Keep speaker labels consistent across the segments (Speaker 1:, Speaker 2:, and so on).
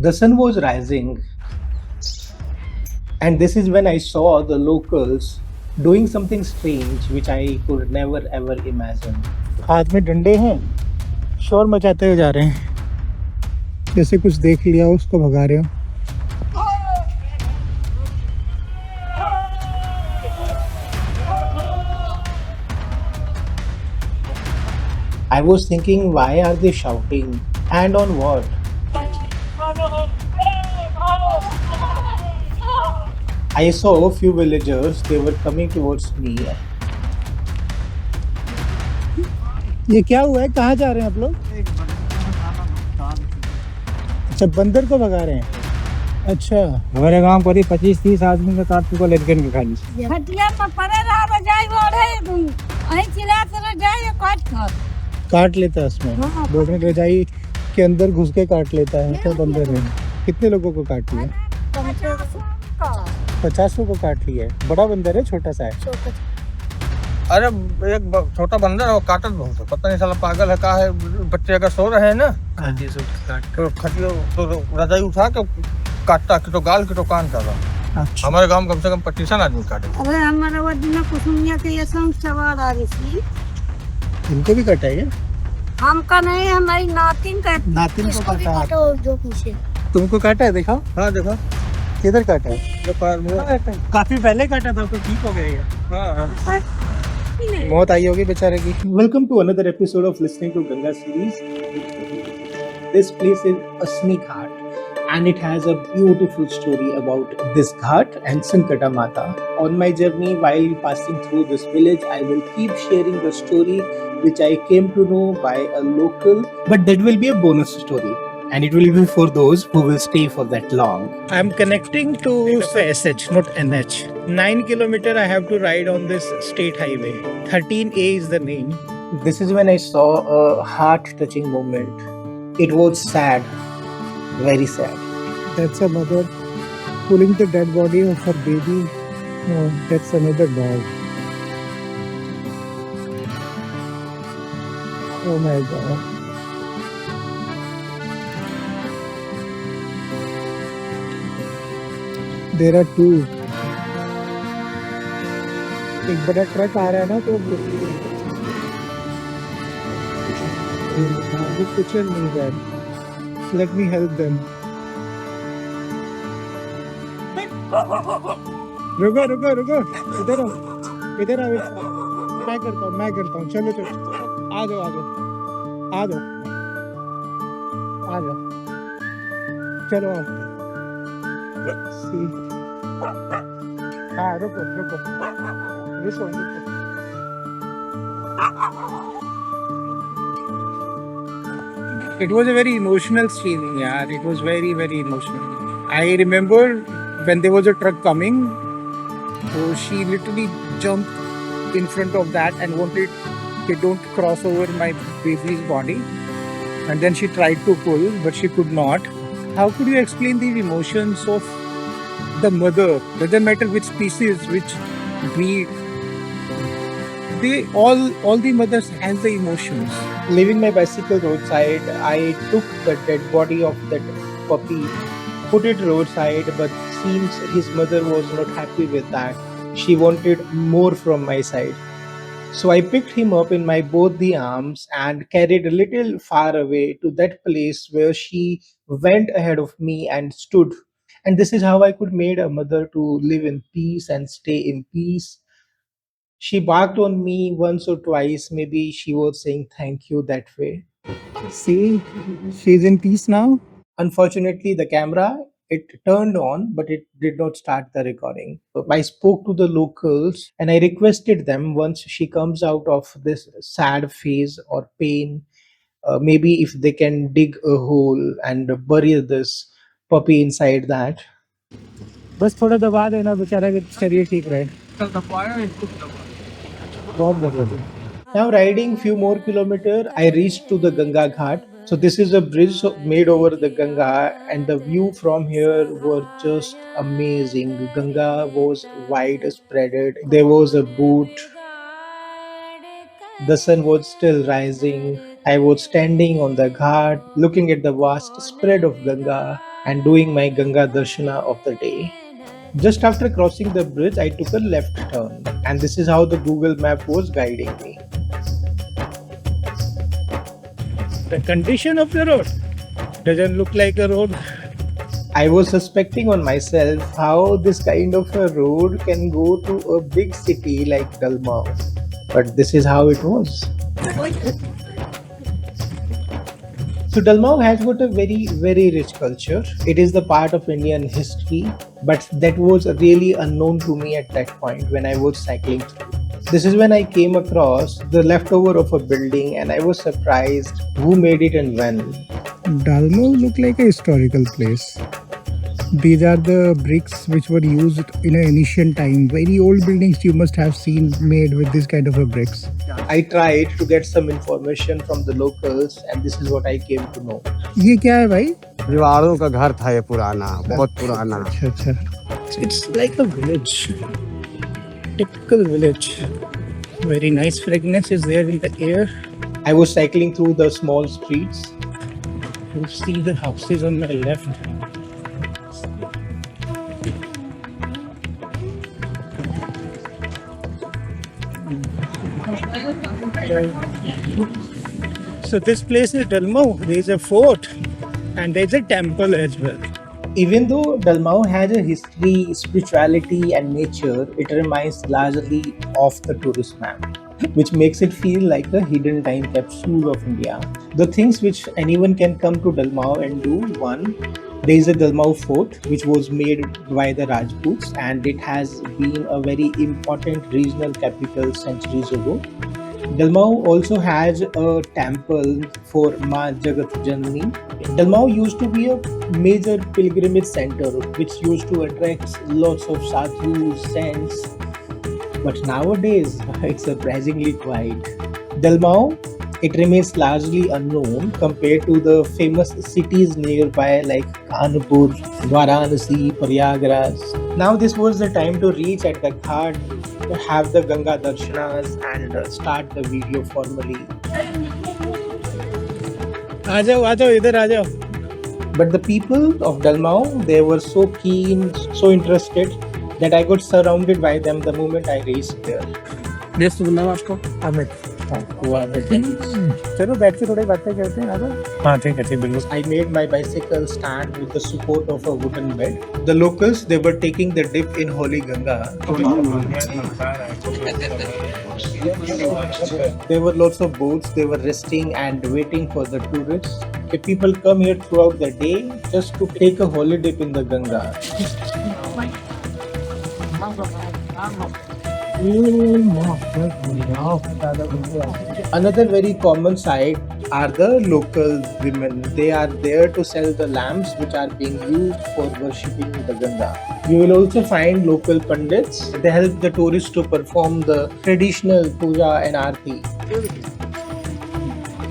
Speaker 1: The sun was rising, and this is when I saw the locals doing something strange which I could never ever imagine. हाथ में डंडे हैं, शोर मचाते हुए जा रहे हैं, जैसे कुछ देख लिया उसको भगा रहे हो. I was thinking, why are they shouting? And on what? I saw a few villagers, they were coming towards me. ये क्या हुआ है? कहाँ जा रहे हैं आप लोग? अच्छा, बंदर को भगा रहे हैं. अच्छा, हमारे गांव पर 25-30 आदमी का काट चुका लड़कन के खाली.
Speaker 2: हटिया पर परे रहा जाए ओढ़े तुम अहीं चिल्ला से जाए
Speaker 1: काट लेता है उसमें.
Speaker 2: हाँ.
Speaker 1: बोलने रजाई के अंदर घुस के काट लेता है. तो बंदर है. कितने लोगों को काट लिया? 50 को काट लिया है. बड़ा बंदर है, छोटा सा है?
Speaker 3: अरे एक छोटा बंदर है, वो काटत बहुत है, पता नहीं साला पागल है का है. बच्चे अगर सो रहे हैं ना तो खटियो तो रजाई उठा के काटता कि तो गाल की तो कान कर रहा.
Speaker 1: अच्छा.
Speaker 3: हमारे गांव में कम से कम 25 आदमी काटे.
Speaker 2: अरे हमारे वो दिन कुसुमिया के ये संग सवार आ रही थी.
Speaker 1: इनको भी काटा है क्या?
Speaker 2: हमका नहीं, हमारी नातिन का.
Speaker 1: नातिन को काटा है.
Speaker 2: जो पीछे
Speaker 1: तुमको काटा है? दिखाओ.
Speaker 3: हाँ देखो,
Speaker 1: किधर काटा है?
Speaker 3: ये पैर में.
Speaker 1: काफी पहले काटा था तो ठीक हो गया ये.
Speaker 3: हाँ.
Speaker 1: मौत आई होगी बेचारे की. Welcome to another episode of listening to Ganga series. This place is Assi ghat and it has a beautiful story about this ghat and Sankata Mata. On my journey while passing through this village, I will keep sharing the story which I came to know by a local, but that will be a bonus story. And it will be for those who will stay for that long. I am connecting to SH, not NH. 9 kilometer I have to ride on this state highway. 13A is the name. This is when I saw a heart-touching moment. It was sad, very sad. That's a mother pulling the dead body of her baby. No, that's another dog. Oh my god. There are two. एक बड़ा truck आ रहा है ना तो वो कुछ नहीं रहा है. Let me help them. रुको रुको रुको, इधर आओ, इधर आओ. मैं करता हूँ. चलो आ जाओ चलो आओ. हाँ रुको. It was a very emotional scene, yaar. It was very, very emotional. I remember when there was a truck coming, so she literally jumped in front of that and wanted to don't cross over my baby's body. And then she tried to pull, but she could not. How could you explain these emotions of the mother? Doesn't matter which species, which breed. They all the mothers has the emotions. Leaving my bicycle roadside, I took the dead body of that puppy, put it roadside, but seems his mother was not happy with that. She wanted more from my side. So I picked him up in my both the arms and carried a little far away to that place where she went ahead of me and stood. And this is how I could made a mother to live in peace and stay in peace. She barked on me once or twice. Maybe she was saying thank you that way. See, she's in peace now. Unfortunately, the camera it turned on, but it did not start the recording. So I spoke to the locals and I requested them once she comes out of this sad phase or pain, maybe if they can dig a hole and bury this puppy inside that. बस थोड़ा दबा देना बेचारा के शरीर ठीक रहे. बहुत बढ़िया. Now riding few more kilometer, I reached to the Ganga Ghat. So this is a bridge made over the Ganga, and the view from here were just amazing. Ganga was widespread. There was a boat. The sun was still rising. I was standing on the ghat, looking at the vast spread of Ganga.
Speaker 4: and doing my Ganga Darshana of the day. Just after crossing the bridge, I took a left turn, and this is how the Google map was guiding me.
Speaker 1: The condition of the road doesn't look like a road.
Speaker 4: I was suspecting on myself how this kind of a road can go to a big city like Dalmau, but this is how it was. So Dalmau has got a very rich culture. It is the part of Indian history, but that was really unknown to me at that point when I was cycling through. This is when I came across the leftover of a building and I was surprised who made it and when.
Speaker 1: Dalmau look like a historical place. These are the bricks which were used in an ancient time. Very old buildings you must have seen made with this kind of a bricks.
Speaker 4: I tried to get some information from the locals and this is what I came to know.
Speaker 1: ये क्या है भाई?
Speaker 5: दीवारों का घर था ये पुराना, बहुत पुराना।
Speaker 1: अच्छा अच्छा. It's like a village. Typical village. Very nice fragrance is there in the air.
Speaker 4: I was cycling through the small streets.
Speaker 1: You see the houses on my left. So this place is Dalmau. There is a fort and there is a temple as well.
Speaker 4: Even though Dalmau has a history, spirituality, and nature, it reminds largely of the tourist map, which makes it feel like a hidden time capsule of India. The things which anyone can come to Dalmau and do: one, there is a Dalmau fort which was made by the Rajputs and it has been a very important regional capital centuries ago. Dalmau also has a temple for Ma Jagat Janani. Dalmau used to be a major pilgrimage center which used to attract lots of sadhus, saints. But nowadays, it's surprisingly quiet. Dalmau, it remains largely unknown compared to the famous cities nearby like Kanpur, Varanasi, Prayagraj. Now this was the time to reach at the ghat, have the Ganga Darshanas and start the video formally.
Speaker 1: आ जाओ इधर आ जाओ.
Speaker 4: But the people of Dalmau, they were so keen, so interested that I got surrounded by them the moment I reached there.
Speaker 3: देश सुनना आपको?
Speaker 1: अमित. चलो बैठ के थोड़ी बातें करते हैं. आ जाओ. हाँ ठीक है ठीक बिल्कुल.
Speaker 4: I made my bicycle stand with the support of a wooden bed. The locals, they were taking the dip in Holy Ganga. There were lots of boats, they were resting and waiting for the tourists. The people come here throughout the day just to take a holy dip in the Ganga. Another very common sight are the local women. They are there to sell the lamps which are being used for worshipping the Ganga. You will also find local pandits. They help the tourists to perform the traditional puja and aarti.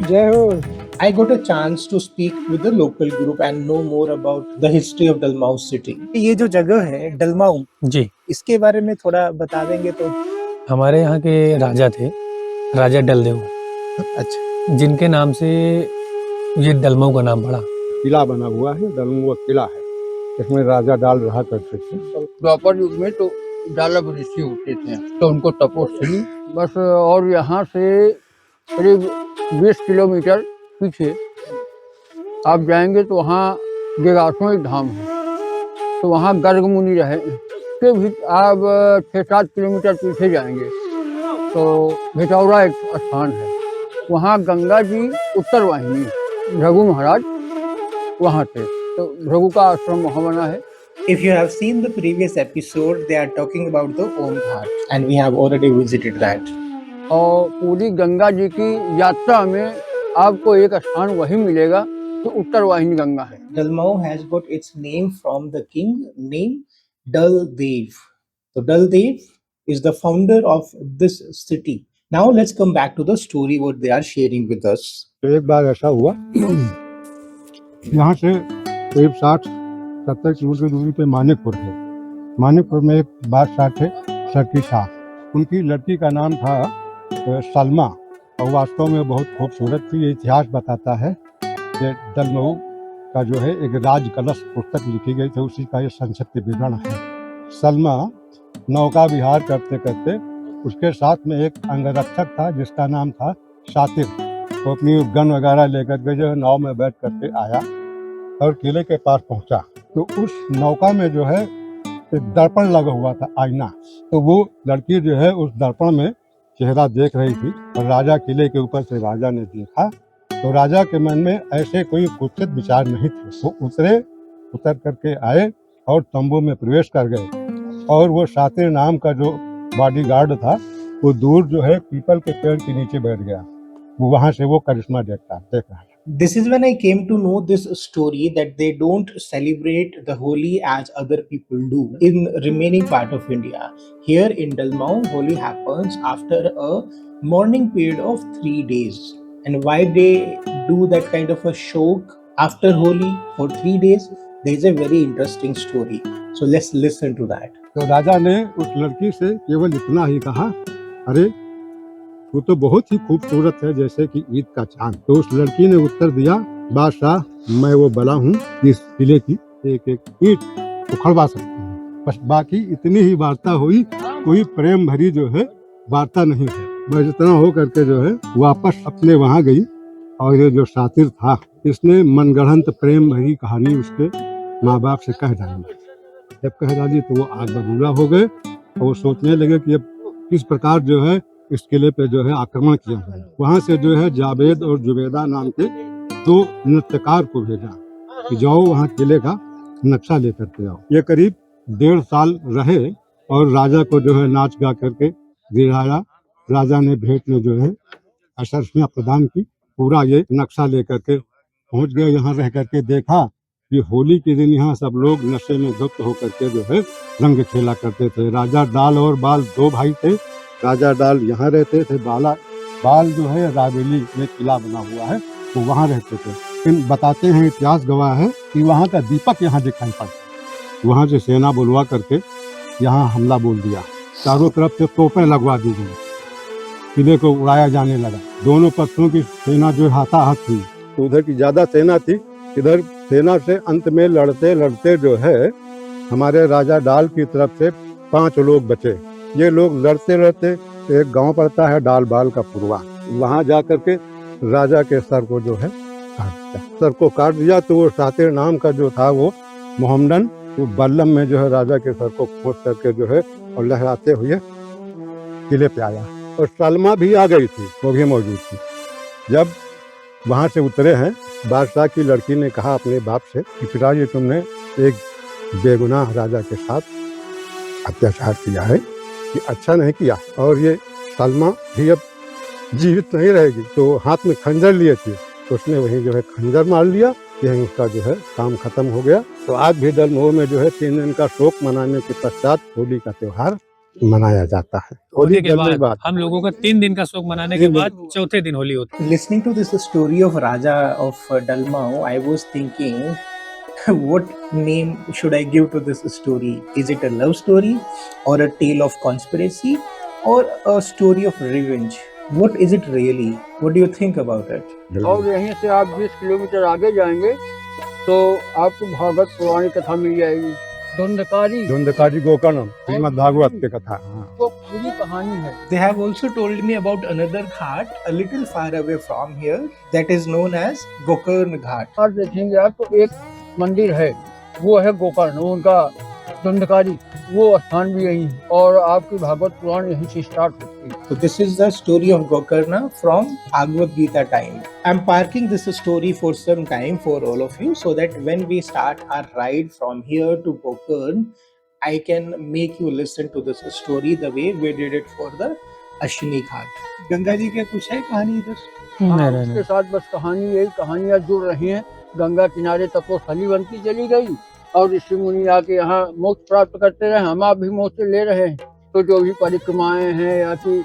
Speaker 1: जय हो.
Speaker 4: I got a chance to speak with the local group and know more about the history of Dalmau city.
Speaker 1: ये जो जगह है डलमाऊ,
Speaker 6: जी,
Speaker 1: इसके बारे में थोड़ा बता देंगे तो.
Speaker 6: हमारे यहाँ के राजा थे, राजा डलदेव,
Speaker 1: अच्छा.
Speaker 6: जिनके नाम से ये डलमऊ का नाम पड़ा।
Speaker 5: किला बना हुआ है, डलमुआ किला है, इसमें राजा डाल रहा करते थे।
Speaker 3: द्वापर युग में तो डालब ऋषि होते थे तो उनको तपोस्थली बस, और यहाँ से करीब 20 किलोमीटर पीछे आप जाएंगे तो वहाँ गिगासों एक धाम है, तो वहाँ गर्ग मुनि रहे। के भी आप 6-7 किलोमीटर पीछे जाएंगे तो भितौरा एक स्थान है, वहाँ गंगा जी उत्तर वाहिनी, भृगु महाराज वहाँ थे, तो भृगु का आश्रम वहाँ बना है।
Speaker 4: If you have seen the previous episode, they are talking about the Om Ghat and we have already visited that.
Speaker 3: और पूरी गंगा जी की यात्रा में आपको एक स्थान वही मिलेगा तो उत्तर वाहिनी गंगा है।
Speaker 4: Dalmau has got its name from the king named Daldev. So Daldev is the founder of this city. Now let's come back to the story what they are sharing with us.
Speaker 5: तो एक बार ऐसा हुआ, यहाँ से करीब 60-70 kilometre दूरी पे मानिकपुर है। मानिकपुर में एक बादशाह थे सरकी शाह, उनकी लड़की का नाम था सलमा, और वास्तव में बहुत खूबसूरत थी। ये इतिहास बताता है कि डलमऊ का जो है एक राज कलश पुस्तक लिखी गई थी, उसी का ये संक्षिप्त विवरण है। सलमा नौका विहार करते करते उसके साथ में एक अंगरक्षक था जिसका नाम था शातिर। वो अपनी गन वगैरह लेकर के जो है नाव में बैठ करके आया और किले के पास पहुंचा। तो उस नौका में जो है एक दर्पण लगा हुआ था, आईना। तो वो लड़की जो है उस दर्पण में चेहरा देख रही थी और राजा किले के ऊपर से राजा ने देखा। तो राजा के मन में ऐसे कोई कुत्सित विचार नहीं थे। वो उतर करके आए और तंबू में प्रवेश कर गए और वो शातिर नाम का जो बॉडीगार्ड था वो दूर जो है पीपल के पेड़ के नीचे बैठ गया। वो वहां से वो करिश्मा देख रहा है।
Speaker 4: This is when I came to know this story that they don't celebrate the Holi as other people do in remaining part of India. Here in Dalmau, Holi happens after a mourning period of 3 days. And why they do that kind of a shok after Holi for 3 days? There is a very interesting story. So let's listen to that.
Speaker 5: तो राजा ने उस लड़की से केवल इतना ही कहा, अरे वो तो बहुत ही खूबसूरत है जैसे कि ईद का चांद। तो उस लड़की ने उत्तर दिया, बादशाह मैं वो बला हूँ इस किले की एक एक ईंट उखड़वा सकती हूँ। बस बाकी इतनी ही वार्ता हुई, कोई प्रेम भरी जो है वार्ता नहीं है। बस इतना हो करके जो है वापस अपने वहाँ गई और ये जो शातिर था इसने मनगढ़ंत प्रेम भरी कहानी उसके माँ बाप से कह डाली। जब कह डाली तो वो आग बबूला हो गए और वो सोचने लगे कि अब किस प्रकार जो है इस किले पे जो है आक्रमण किया जाए। वहां से जो है जावेद और जुबेदा नाम के 2 नृत्यकार को भेजा कि जाओ वहां किले का नक्शा लेकर के आओ। ये करीब 1.5 साल रहे और राजा को जो है नाच गा करके गिराया। राजा ने भेंट में जो है अशर्फियां प्रदान की। पूरा ये नक्शा लेकर के पहुंच गए। यहाँ रह करके देखा कि होली के दिन यहाँ सब लोग नशे में धुत होकर के जो है रंग खेला करते थे। राजा डाल और बाल 2 भाई थे। राजा डाल यहाँ रहते थे, बाल जो है रावेली में किला बना हुआ है तो वहाँ रहते थे। लेकिन बताते हैं, इतिहास गवाह है कि वहाँ का दीपक यहाँ दिखाई पड़ा। वहाँ से सेना बुलवा करके यहाँ हमला बोल दिया। चारों तरफ से तोपें लगवा दी गई, किले को उड़ाया जाने लगा। दोनों पक्षों की सेना जो हाथाहाथ हुई। तो उधर की ज्यादा सेना थी, इधर सेना से अंत में लड़ते लड़ते जो है हमारे राजा डाल की तरफ से 5 लोग बचे। ये लोग लड़ते लड़ते एक गांव पड़ता है डाल बाल का पुरवा, वहां जा करके राजा के सर को जो है काट दिया। सर को काट दिया तो वो शातिर नाम का जो था वो मोहम्मदन वो बल्लम में जो है राजा के सर को खोद करके जो है और लहराते हुए किले पे आया। और सलमा भी आ गई थी, वो भी मौजूद थी। जब वहां से उतरे हैं, बादशाह की लड़की ने कहा अपने बाप से कि पिताजी तुमने एक बेगुनाह राजा के साथ अत्याचार किया है, कि अच्छा नहीं किया। और ये सलमा भी अब जीवित नहीं रहेगी। तो हाथ में खंजर लिए थे तो उसने वहीं जो है खंजर मार लिया। यही उसका जो है काम खत्म हो गया। तो आज भी दलमऊ में जो है 3 दिन का शोक मनाने के पश्चात होली का त्योहार मनाया जाता है।
Speaker 6: होली के बाद हम लोगों का 3 दिन का शोक मनाने के बाद चौथे दिन होली होती है।
Speaker 4: Listening to this story of Raja of Dalmau, I was thinking, what name should I give to this story? Is it a love story or a tale of conspiracy or a story of revenge? What is it really? What do you think about it?
Speaker 3: और यहीं से आप 20 kilometre आगे जाएंगे तो आपको भागवत पुरानी कथा मिल जाएगी।
Speaker 5: धुंधकारी गोकर्ण श्रीमद् भागवत की कथा।
Speaker 3: तो पूरी कहानी है।
Speaker 4: They have also told me about another ghat a little far away from here that is known as Gokarn Ghat.
Speaker 3: और देखेंगे आप तो एक मंदिर है, वो है गोकर्ण, वो उनका धुंधकारी, वो स्थान भी यही है और आपकी भागवत पुराण यहीं से स्टार्ट होती है।
Speaker 4: So this is the story of Gokarna from Bhagavad Gita time. I'm parking this story for some time for all of you so that when we start our ride from here to Gokarn, I can make you listen to this story the way we did it for the Ashwini Ghat. Ganga ji का कुछ है कहानी इधर?
Speaker 6: नहीं,
Speaker 3: उसके साथ बस कहानी यही कहानियां जुड़ रही हैं। गंगा किनारे तपोस्थली बनती चली गई और ऋषि मुनि आके यहाँ मोक्ष प्राप्त करते रहे, हम आप भी मोक्ष ले रहे हैं। तो जो भी परिक्रमाएं हैं या कि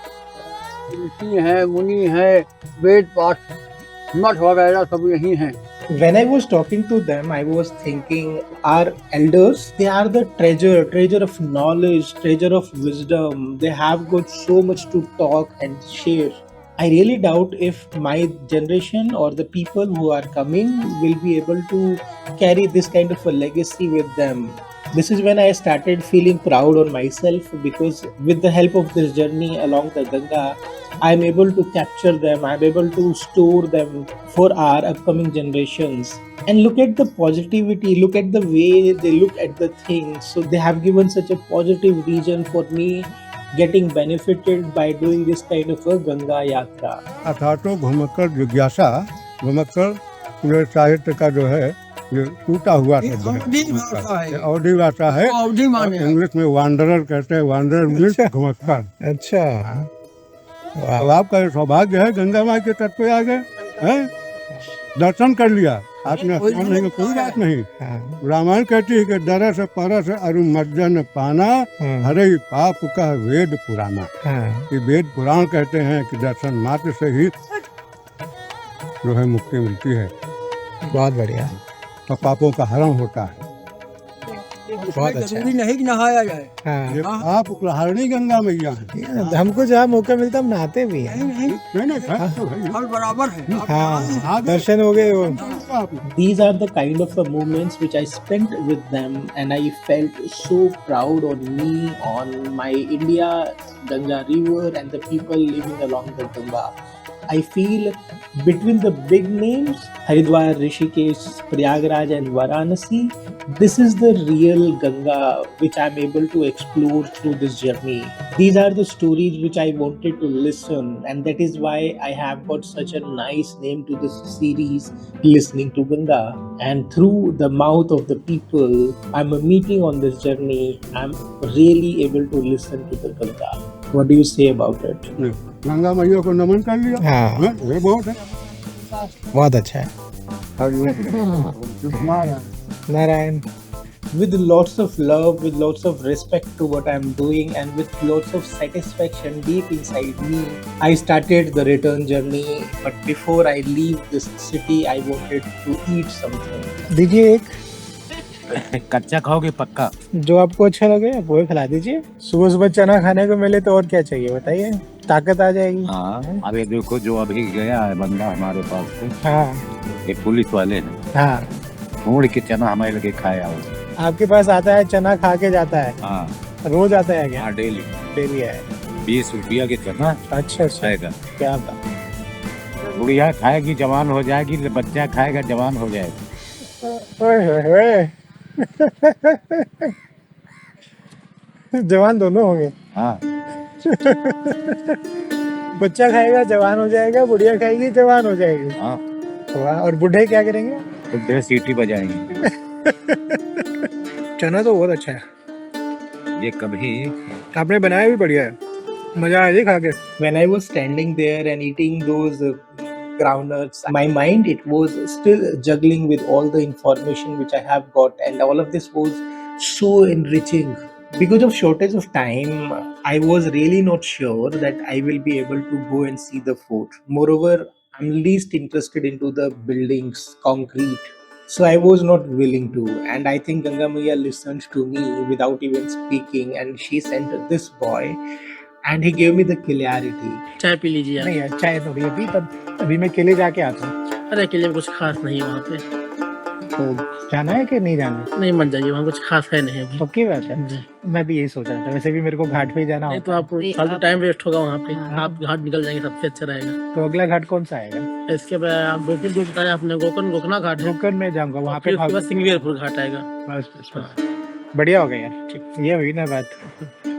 Speaker 3: ऋषि हैं, मुनि हैं, वेद पाठ मठ वगैरह सब यही हैं।
Speaker 4: When I was talking to them, I was thinking our elders, they are the treasure of knowledge, treasure of wisdom. They have got so much to talk and share. I really doubt if my generation or the people who are coming will be able to carry this kind of a legacy with them. This is when I started feeling proud on myself, because with the help of this journey along the Ganga, I'm able to capture them, I'm able to store them for our upcoming generations. And look at the positivity, look at the way they look at the things. So they have given such a positive reason for me getting benefited by doing this kind of a Ganga Yatra.
Speaker 5: अथातो घुमक्कड़ जिज्ञासा घुमक्कड़ पूरे साहित्य का जो है ये टूटा हुआ शब्द
Speaker 3: अवधी भाषा है।
Speaker 5: ये अवधी भाषा है।
Speaker 3: अवधी माने हैं।
Speaker 5: इंग्लिश में वांडरर कहते हैं, वांडरर मीन्स घुमक्कड़।
Speaker 1: अच्छा।
Speaker 5: तो आपका ये सौभाग्य है, गंगा माई के तट पे आ गए हैं, दर्शन कर लिया आपने, नहीं में कोई बात नहीं। रामायण कहती है कि दरस परस अरु मज्जन पाना हरे पाप का वेद पुराना। ये वेद पुराण कहते हैं कि दर्शन मात्र से ही जो है मुक्ति मिलती है
Speaker 1: बहुत बढ़िया।
Speaker 5: और पापों का हरण होता है।
Speaker 1: बहुत अच्छा।
Speaker 3: जरूरी नहीं कि नहाया जाए।
Speaker 5: ये पाप प्रहारिणी गंगा मैया है।
Speaker 1: हमको जहाँ मौका मिलता हम नहाते भी हैं।
Speaker 5: नहीं, फर्क तो है।
Speaker 3: फल बराबर है।
Speaker 1: हाँ, दर्शन हो गए वो।
Speaker 4: These are the kind of moments which I spent with them, and I felt so proud on me, on my India, Ganga River, and the people living along the Ganga. I feel between the big names, Haridwar, Rishikesh, Prayagraj, and Varanasi, this is the real Ganga which I'm able to explore through this journey. These are the stories which I wanted to listen, and that is why I have got such a nice name to this series, Listening to Ganga. And through the mouth of the people I'm meeting on this journey, I'm really able to listen to the Ganga. What do you say about it?
Speaker 5: Ganga मैया को नमन कर लिया।
Speaker 1: हाँ।
Speaker 5: ये बहुत है।
Speaker 1: बहुत अच्छा है। Narayan.
Speaker 4: With lots of love, with lots of respect to what I'm doing, and with lots of satisfaction deep inside me, I started the return journey. But before I leave this city, I wanted to eat something.
Speaker 1: दीजिए एक,
Speaker 7: कच्चा खाओगे पक्का?
Speaker 1: जो आपको अच्छा लगे वो खिला दीजिए। सुबह सुबह चना खाने को मिले तो और क्या चाहिए बताइए, ताकत आ जाएगी।
Speaker 7: हाँ, अभी देखो जो अभी गया है बंदा हमारे पास से,
Speaker 1: हाँ
Speaker 7: ये पुलिस वाले हैं,
Speaker 1: हाँ।
Speaker 7: ढूंढ के चना हमारे लगे खाया हो।
Speaker 1: आपके पास आता है, चना खा के जाता है?
Speaker 7: हाँ
Speaker 1: रोज आता है क्या?
Speaker 7: हाँ, डेली
Speaker 1: डेली है।
Speaker 7: 20 रुपया के चना
Speaker 1: अच्छा अच्छा,
Speaker 7: खाएगा।
Speaker 1: क्या बात।
Speaker 7: बुढ़िया खाएगी जवान हो जाएगी, बच्चा खाएगा जवान हो जाएगा।
Speaker 1: ओए होए होए। जवान दोनों होंगे।
Speaker 7: हाँ,
Speaker 1: बच्चा खाएगा जवान हो जाएगा, बुढ़िया खाएगी जवान हो जाएगी।
Speaker 7: हाँ।
Speaker 1: वाह। और बूढ़े क्या करेंगे?
Speaker 7: बुढ़े सीटी बजाएंगे।
Speaker 1: चना तो बहुत अच्छा है।
Speaker 7: ये कभी
Speaker 1: आपने बनाया भी बढ़िया है, मजा आया जी खा के।
Speaker 4: When I was standing there and eating those groundnuts, my mind, it was still juggling with all the information which I have got, and all of this was so enriching. Because of shortage of time, I was really not sure that I will be able to go and see the fort. Moreover, I'm least interested into the buildings, concrete. So I was not willing to, and I think Ganga Maiya listened to me without even speaking, and she sent this boy, and he gave me the clarity.
Speaker 8: चाय P लीजिए आप।
Speaker 1: नहीं चाय थोड़ी अभी, तब अभी मैं किले जाके आता हूँ।
Speaker 8: अरे अकेले में कुछ खास नहीं है वहाँ पे।
Speaker 1: तो जाना है कि नहीं जाना?
Speaker 8: नहीं मत जाइए, वहाँ कुछ खास है नहीं अभी।
Speaker 1: पक्की बात है।
Speaker 8: जी।
Speaker 1: मैं भी यही सोच रहा था, वैसे भी मेरे को घाट पे ही जाना
Speaker 8: नहीं
Speaker 1: होता
Speaker 8: तो आपको फालतू टाइम वेस्ट होगा वहाँ पे।
Speaker 1: हाँ।
Speaker 8: आप घाट निकल जाएंगे सबसे अच्छा रहेगा।
Speaker 1: है। तो अगला घाट कौन सा आएगा?
Speaker 8: इसके बाद आप गोकुल जो बताया आपने, गोकर्णा घाट है।
Speaker 1: गोकर्ण में जाऊंगा, वहाँ पे
Speaker 8: फिर उसके बाद सिंगवेरपुर घाट आएगा।
Speaker 1: बस बढ़िया हो गया यार, ये हुई ना बात।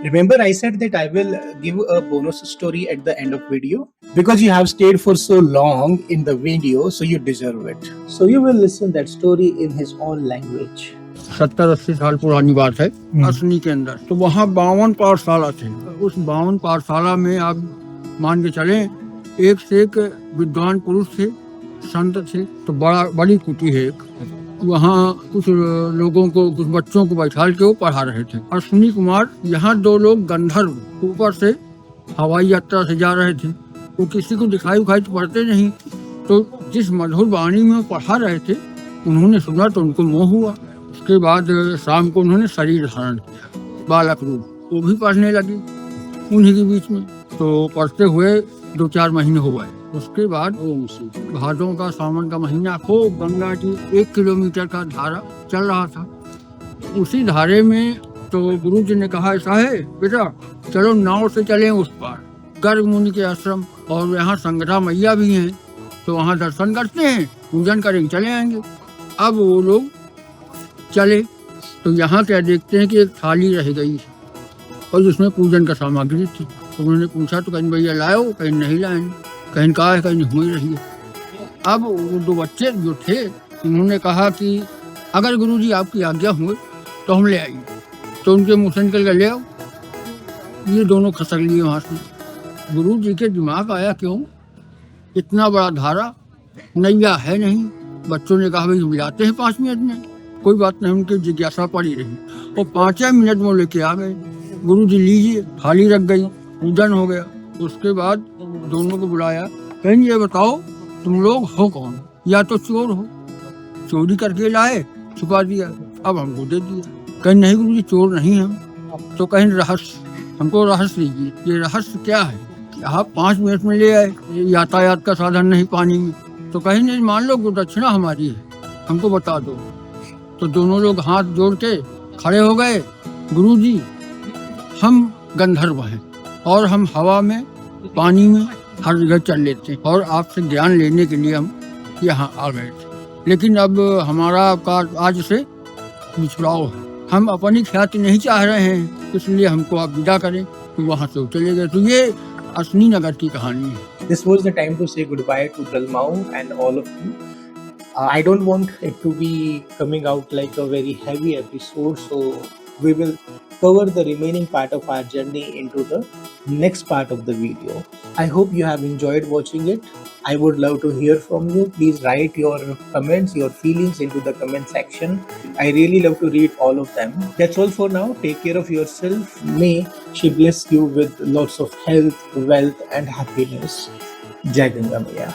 Speaker 4: Remember, I said that I will give a bonus story at the end of video because you have stayed for so long in the video, so you deserve it. So you will listen that story in his own language.
Speaker 3: 70-80 साल पुरानी बात है असनी के अंदर। तो वहाँ 52 पाठशाला थे। उस 52 पाठशाला में आप मान के चले, एक से एक विद्वान पुरुष थे, संत थे। तो बड़ी कुटी है एक, वहाँ कुछ लोगों को, कुछ बच्चों को बैठा के वो पढ़ा रहे थे। अश्विनी कुमार, यहाँ 2 लोग गंधर्व ऊपर से हवाई यात्रा से जा रहे थे। वो किसी को दिखाई उखाई तो पढ़ते नहीं, तो जिस मधुर वाणी में वो पढ़ा रहे थे उन्होंने सुना तो उनको मोह हुआ। उसके बाद शाम को उन्होंने शरीर धारण किया, बालक रूप, वो भी पढ़ने लगी उन्हीं के बीच में। तो पढ़ते हुए
Speaker 9: 2-4 महीने हो गए। उसके बाद भादों का सावन का महीना खूब गंगा की 1 किलोमीटर का धारा चल रहा था। उसी धारे में तो गुरु जी ने कहा, ऐसा है बेटा चलो नाव से चलें उस पार, गर्ग मुनि के आश्रम, और यहाँ संगठा मैया भी हैं, तो वहाँ दर्शन करते हैं, पूजन करेंगे, चले आएंगे। अब वो लोग चले तो यहाँ क्या देखते हैं कि एक थाली रह गई और जिसमें पूजन का सामग्री थी। तो उन्होंने पूछा तो कहीं भैया लाओ, कहीं नहीं लाए, कहीं कहा है, कहीं हुई रही है। अब वो 2 बच्चे जो थे उन्होंने कहा कि अगर गुरुजी आपकी आज्ञा हुए तो हम ले आएंगे। तो उनके मुँह से निकल कर ले आओ। ये दोनों खसक लिए वहाँ से। गुरुजी के दिमाग आया क्यों, इतना बड़ा धारा, नैया है नहीं। बच्चों ने कहा भाई हम लाते हैं 5 मिनट में, कोई बात नहीं। उनकी जिज्ञासा पड़ी रही और 5 मिनट में लेके आ गए। गुरुजी लीजिए, थाली रख गई, पूजन हो गया। उसके बाद दोनों को बुलाया, कहीं ये बताओ तुम लोग हो कौन, या तो चोर हो, चोरी करके लाए, छुपा दिया, अब हमको दे दिया। कहीं नहीं गुरुजी चोर नहीं हम, तो कहीं रहस्य, हमको रहस्य दीजिए। ये रहस्य क्या है कि आप 5 मिनट में ले आए, यातायात का साधन नहीं पानी में, तो कहीं नहीं मान लो दक्षिणा हमारी है, हमको बता दो। तो दोनों लोग हाथ जोड़ के खड़े हो गए, गुरुजी हम गंधर्व हैं और हम हवा में, पानी में, हर जगह चल लेते हैं और आपसे ज्ञान लेने के लिए हम यहाँ आ गए थे। लेकिन अब हमारा कार्य आज से बिछड़ाव है, हम अपनी ख्याति नहीं चाह रहे हैं, इसलिए हमको आप विदा करें। तो वहाँ से चले गए। तो ये असली नगर की कहानी है।
Speaker 4: This was the time to say goodbye to Dalmau and all of you. I don't want it to be coming out like a very heavy episode, so we will cover the remaining part of our journey into the next part of the video. I hope you have enjoyed watching it. I would love to hear from you. Please write your comments, your feelings into the comment section. I really love to read all of them. That's all for now. Take care of yourself. May she bless you with lots of health, wealth and happiness. Jai Ganga Maiya.